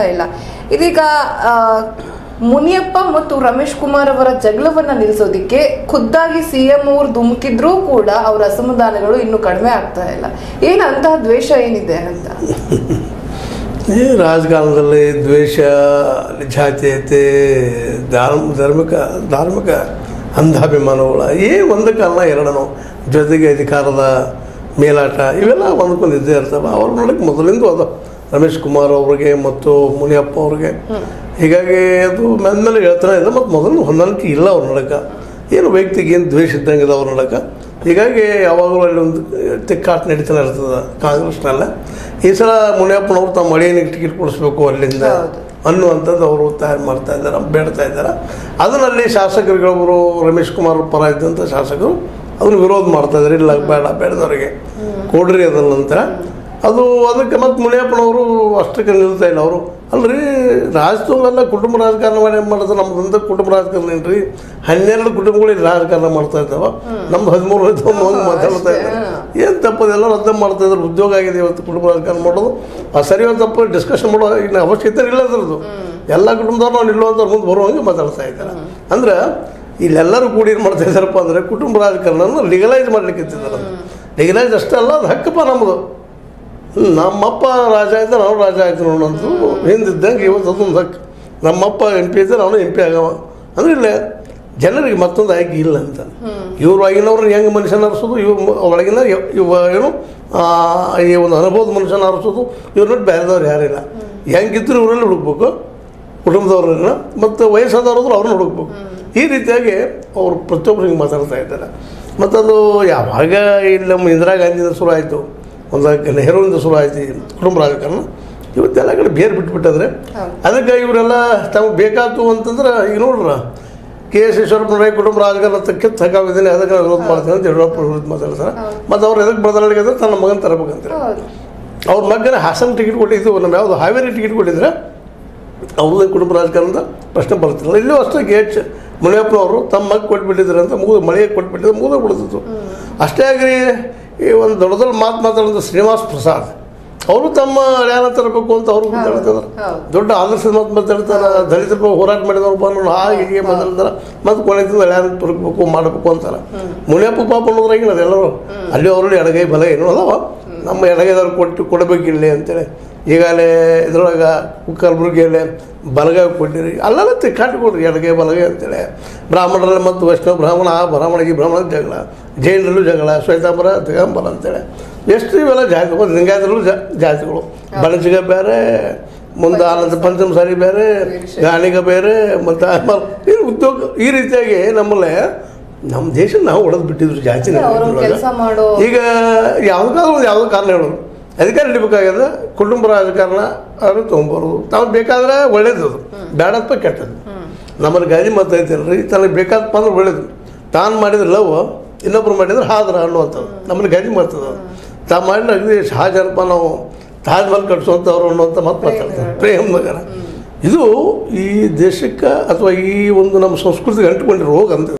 ಇಲ್ಲ. ಇದೀಗ ಮುನಿಯಪ್ಪ ಮತ್ತು ರಮೇಶ್ ಕುಮಾರ್ ಅವರ ಜಗಳವನ್ನ ನಿಲ್ಲಿಸೋದಿಕ್ಕೆ ಖುದ್ದಾಗಿ ಸಿಎಂ ಅವರು ಧುಮುಕಿದ್ರೂ ಕೂಡ ಅವರ ಅಸಮಾಧಾನಗಳು ಇನ್ನೂ ಕಡಿಮೆ ಆಗ್ತಾ ಇಲ್ಲ. ಏನಂತಹ ದ್ವೇಷ ಏನಿದೆ ಅಂತ? ಈ ರಾಜಕಾರಣದಲ್ಲಿ ದ್ವೇಷ, ಜಾತೀಯತೆ, ಧಾರ್ಮಿಕ ಅಂಧಾಭಿಮಾನಗಳ ಒಂದು ಕಾರಣ ಎರಡನು, ಜೊತೆಗೆ ಅಧಿಕಾರದ ಮೇಲಾಟ ಇವೆಲ್ಲ ಹೊಂದ್ಕೊಂಡಿದ್ದೇ ಇರ್ತವೆ. ಅವ್ರ ನೋಡಕ್ಕೆ ಮೊದಲಿಂದ ಅದ ರಮೇಶ್ ಕುಮಾರ್ ಅವ್ರಿಗೆ ಮತ್ತು ಮುನಿಯಪ್ಪ ಅವ್ರಿಗೆ. ಹೀಗಾಗಿ ಅದು ಮೇಲೆ ಹೇಳ್ತಾನೆ ಇದೆ. ಮತ್ತು ಮೊದಲು ಹೊಂದಾಣಿಕೆ ಇಲ್ಲ ಅವ್ರ ನಡಕ, ಏನು ವೈಯಕ್ತಿಕ ಏನು ದ್ವೇಷ ಇದ್ದಂಗಿದೆ ಅವ್ರ ನಡಕ. ಹೀಗಾಗಿ ಯಾವಾಗಲೂ ಅಲ್ಲಿ ಒಂದು ತಿಕ್ಕಾಟ ನಡೀತಾನೆ ಇರ್ತದೆ ಕಾಂಗ್ರೆಸ್ನಲ್ಲ. ಈ ಸಲ ಮುನಿಯಪ್ಪನವ್ರು ತಮ್ಮ ಅಳಿಯನಿಗೆ ಟಿಕೆಟ್ ಕೊಡಿಸ್ಬೇಕು ಅಲ್ಲಿಂದ ಅನ್ನುವಂಥದ್ದು ಅವರು ಒತ್ತಾಯ ಮಾಡ್ತಾ ಇದ್ದಾರೆ, ಬೇಡ್ತಾ ಇದ್ದಾರೆ. ಅದರಲ್ಲಿ ಶಾಸಕರುಗಳೊಬ್ಬರು ರಮೇಶ್ ಕುಮಾರ್ ಪರ ಇದ್ದಂಥ ಶಾಸಕರು ಅದನ್ನು ವಿರೋಧ ಮಾಡ್ತಾ ಇದ್ದಾರೆ. ಇಲ್ಲ, ಬೇಡದವರಿಗೆ ಕೊಡ್ರಿ ಅದನ್ನಂತ. ಅದಕ್ಕೆ ಮತ್ತು ಮುನಿಯಪ್ಪನವರು ಅಷ್ಟಕ್ಕೆ ನಿಲ್ತಾ ಇಲ್ಲ. ಅವರು ಅಲ್ರಿ ರಾಜಕೀಯಲ್ಲ, ಕುಟುಂಬ ರಾಜಕಾರಣ ಮಾಡಿದ್ರೆ ನಮ್ಮದಂತ ಕುಟುಂಬ ರಾಜಕಾರಣ ಏನ್ರಿ, 12 ಕುಟುಂಬಗಳಿಗೆ ರಾಜಕಾರಣ ಮಾಡ್ತಾ ಇದ್ದಾವೆ. ನಮ್ದು 13 ಹೋಗಿ ಮಾತಾಡ್ತಾ ಇದ್ದಾರೆ. ಏನು ತಪ್ಪದು, ಎಲ್ಲರೂ ಅರ್ಥ ಮಾಡ್ತಾ ಇದ್ದಾರೆ. ಉದ್ಯೋಗ ಆಗಿದೆ ಇವತ್ತು ಕುಟುಂಬ ರಾಜಕಾರಣ ಮಾಡೋದು. ಸರಿಯೋ ತಪ್ಪು ಡಿಸ್ಕಷನ್ ಮಾಡೋ ಇನ್ನು ಅವಶ್ಯಕತೆ ಇಲ್ಲ ಅದ್ರದ್ದು. ಎಲ್ಲ ಕುಟುಂಬದವ್ರು ನಾವು ನಿಲ್ಲುವಂಥವ್ರು ಮುಂದೆ ಬರುವಂಗೆ ಮಾತಾಡ್ತಾ ಇದ್ದಾರೆ. ಅಂದ್ರೆ ಇಲ್ಲೆಲ್ಲರೂ ಕೂಡಿ ಏನು ಮಾಡ್ತಾ ಇದ್ದಾರಪ್ಪ ಅಂದರೆ ಕುಟುಂಬ ರಾಜಕಾರಣನ ಲೀಗಲೈಸ್ ಮಾಡ್ಲಿಕ್ಕೆ ಇತ್ತಿದ್ದಾರೆ. ಲೀಗಲೈಸ್ ಅಷ್ಟೇ ಅಲ್ಲ, ಅದು ಹಕ್ಕಪ್ಪ ನಮ್ಮದು. ನಮ್ಮಪ್ಪ ರಾಜ ಆಯ್ತು, ನಾವು ರಾಜ ಆಯ್ತು ನೋಡಂತೂ ಹಿಂದಿದ್ದಂಗೆ ಇವತ್ತು ಅದೊಂದು ಹಕ್ಕು. ನಮ್ಮಪ್ಪ MP ಇದ್ದರೆ ಅವನು MP ಆಗವ ಅಂದ್ರೆ ಇಲ್ಲ, ಜನರಿಗೆ ಮತ್ತೊಂದು ಆಯ್ಕೆ ಇಲ್ಲ ಅಂತ. ಇವ್ರು ಆಗಿನವ್ರನ್ನ ಹೆಂಗೆ ಮನುಷ್ಯನ ಅನಿಸೋದು, ಇವ್ರು ಒಳಗಿನ ಏನು ಈ ಒಂದು ಅನುಭವದ ಮನುಷ್ಯನ ಅನಿಸೋದು, ಇವ್ರ ನೋಡಿ ಬೇರೆದವ್ರು ಯಾರಿಲ್ಲ. ಹೆಂಗಿದ್ರು ಇವರಲ್ಲಿ ಹುಡುಕ್ಬೇಕು, ಕುಟುಂಬದವ್ರನ್ನ ಮತ್ತು ವಯಸ್ಸಾದವ್ರದ್ರು ಅವ್ರನ್ನ ಹುಡುಕ್ಬೇಕು. ಈ ರೀತಿಯಾಗಿ ಅವರು ಪ್ರತಿಯೊಬ್ಬರು ಹಿಂಗೆ ಮಾತಾಡ್ತಾ ಇದ್ದಾರೆ. ಮತ್ತು ಅದು ಯಾವಾಗ ಇಲ್ಲಿ ನಮ್ಮ ಇಂದಿರಾ ಗಾಂಧಿಯಿಂದ ಶುರು ಆಯಿತು, ಒಂದು ನೆಹರುವಿಂದ ಶುರು ಆಯ್ತು ಈ ಕುಟುಂಬ ರಾಜಕಾರಣ. ಇವತ್ತೆಲ್ಲ ಕಡೆ ಬೇರೆ ಬಿಟ್ಬಿಟ್ಟಿದ್ರೆ ಅದಕ್ಕೆ ಇವರೆಲ್ಲ ತಮಗೆ ಬೇಕಾಯ್ತು ಅಂತಂದ್ರೆ ಈಗ ನೋಡ್ರ KS ಈಶ್ವರಪ್ಪನವರೇ ಕುಟುಂಬ ರಾಜಕಾರಣ ಕಿತ್ತು ಹಾಕಿದ್ದೀನಿ, ಅದಕ್ಕೆ ವಿರೋಧ ಮಾಡ್ತೀನಿ ಅಂತ ಯಡಿಯೂರಪ್ಪ ವಿರೋಧ ಮಾತಾಡ್ತಾರೆ. ಮತ್ತು ಅವ್ರು ಎದಕ್ಕೆ ಬದಲಾವಣೆ ಅಂದರೆ ತನ್ನ ಮಗನ ತರಬೇಕಂತಾರೆ. ಅವ್ರ ಮಗನ ಹಾಸನ ಟಿಕೆಟ್ ಕೊಟ್ಟಿದ್ದು, ನಮ್ಮ ಯಾವುದು ಹಾವೇರಿ ಟಿಕೆಟ್ ಕೊಟ್ಟಿದ್ರೆ ಅವ್ರದ್ದು ಕುಟುಂಬ ರಾಜಕಾರಣದ ಪ್ರಶ್ನೆ ಬರ್ತಿರಲ್ಲ. ಇಲ್ಲೂ ಅಷ್ಟೇ KH ಮುನಿಯಪ್ಪನವರು ತಮ್ಮ ಮಗ ಕೊಟ್ಬಿಟ್ಟಿದ್ದಾರೆ ಅಂತ ಮಳೆಗೆ ಕೊಟ್ಬಿಟ್ಟಿದ್ರೆ ಮುಗಿದ ಬಿಡ್ತಿತ್ತು. ಅಷ್ಟೇ ಆಗ್ರಿ ಈ ಒಂದು ದೊಡ್ಡ ಮಾತಾಡೋದು ಶ್ರೀನಿವಾಸ್ ಪ್ರಸಾದ್ ಅವರು ತಮ್ಮ ಹಳ್ಯಾನ ತರಬೇಕು ಅಂತ ಅವರು ಮಾತಾಡ್ತಿದ್ದಾರೆ. ದೊಡ್ಡ ಆದರ್ಶದ ಮಾತು ಮಾತಾಡ್ತಾರೆ. ದಲಿತರ ಹೋರಾಟ ಮಾಡಿದವ್ರಪ್ಪ ಅನ್ನೋದು ಹಾಗೆ ಹೀಗೆ ಮಾತಾಡ್ತಾರೆ. ಮತ್ತು ಕೊನೆಯಿಂದ ಹಳ್ಯಾನ ತುರುಕಬೇಕು ಮಾಡಬೇಕು ಅಂತಾರೆ. ಮುನಿಯಪ್ಪ ಪಾಪ ಅನ್ನೋದ್ರಾಗಿನ ಅದೆಲ್ಲರೂ ಅಲ್ಲಿ ಅವರಲ್ಲಿ ಎಡಗೈ ಬಲ ಏನೋ ಅಲ್ಲವ, ನಮ್ಮ ಎಡಗೈದವ್ರು ಕೊಡಬೇಕಿಲ್ಲ ಅಂತೇಳಿ ಈಗಾಗಲೇ ಇದ್ರೊಳಗೆ ಕಲಬುರಗಿಯಲ್ಲಿ ಬಲಗೈ ಕೊಟ್ಟಿರಿ, ಅಲ್ಲೆಲ್ಲ ತಿಕ್ಕಾಟಿ ಕೊಡ್ರಿ ಎಡಗೈ ಬಲಗೈ ಅಂತೇಳಿ. ಬ್ರಾಹ್ಮಣರಲ್ಲಿ ಮತ್ತು ವೈಷ್ಣವ ಬ್ರಾಹ್ಮಣಿಗೆ ಜಗಳ, ಜೈನರಲ್ಲೂ ಜಗಳ, ಶ್ವೇತಾಂಬರ ದಿಗಂಬರ ಅಂತೇಳಿ ಎಷ್ಟು ಇವೆಲ್ಲ ಜಾತಿಗಳು. ಲಿಂಗಾಯತರಲ್ಲೂ ಜಾತಿಗಳು, ಬಣಜಿಗ ಬೇರೆ, ಮುಂದೆ ಆನಂದ ಪಂಚಮ ಸಾರಿ ಬೇರೆ, ಗಾಣಿಗ ಬೇರೆ, ಮತ್ತು ಈ ಉದ್ಯೋಗ. ಈ ರೀತಿಯಾಗಿ ನಮ್ಮಲ್ಲೇ ನಮ್ಮ ದೇಶ ನಾವು ಹೊಡೆದು ಬಿಟ್ಟಿದ್ರು ಜಾತಿನ. ಈಗ ಯಾವುದೋ ಕಾರಣ ಹೇಳೋದು ಅಧಿಕಾರ ಹಿಡಿಬೇಕಾಗ್ಯದ, ಕುಟುಂಬ ರಾಜಕಾರಣ ಅವರು ತೊಗೊಂಬರೋದು. ತಾವು ಬೇಕಾದ್ರೆ ಒಳ್ಳೇದು, ಬೇಡಪ್ಪ ಕೆಟ್ಟದ್ದು. ನಮ್ಮಲ್ಲಿ ಗಾದಿ ಮಾತಾಡ್ತಿಲ್ರಿ, ತನಗೆ ಬೇಕಾದಪ್ಪ ಅಂದ್ರೆ ಒಳ್ಳೇದು. ತಾನು ಮಾಡಿದ್ರೆ ಲವ್, ಇನ್ನೊಬ್ರು ಮಾಡಿದ್ರೆ ಹಾದ್ರ ಅನ್ನುವಂಥದ್ದು ನಮ್ಮಲ್ಲಿ ಗಾದಿ ಮಾಡ್ತದೆ. ತಾವು ಮಾಡಿದ್ರೆ ಅಗದಿ ಸಹಜನಪ್ಪ, ನಾವು ತಾಜ್ ಮಹಲ್ ಕಟ್ಸುವಂಥವ್ರು ಅನ್ನುವಂಥ ಮಾತು ಮಾತಾಡ್ತಾರೆ, ಪ್ರೇಮ್ ನಗರ. ಇದು ಈ ದೇಶಕ್ಕೆ ಅಥವಾ ಈ ಒಂದು ನಮ್ಮ ಸಂಸ್ಕೃತಿಗೆ ಅಂಟಿಕೊಂಡಿರೋ ರೋಗ ಅಂತ.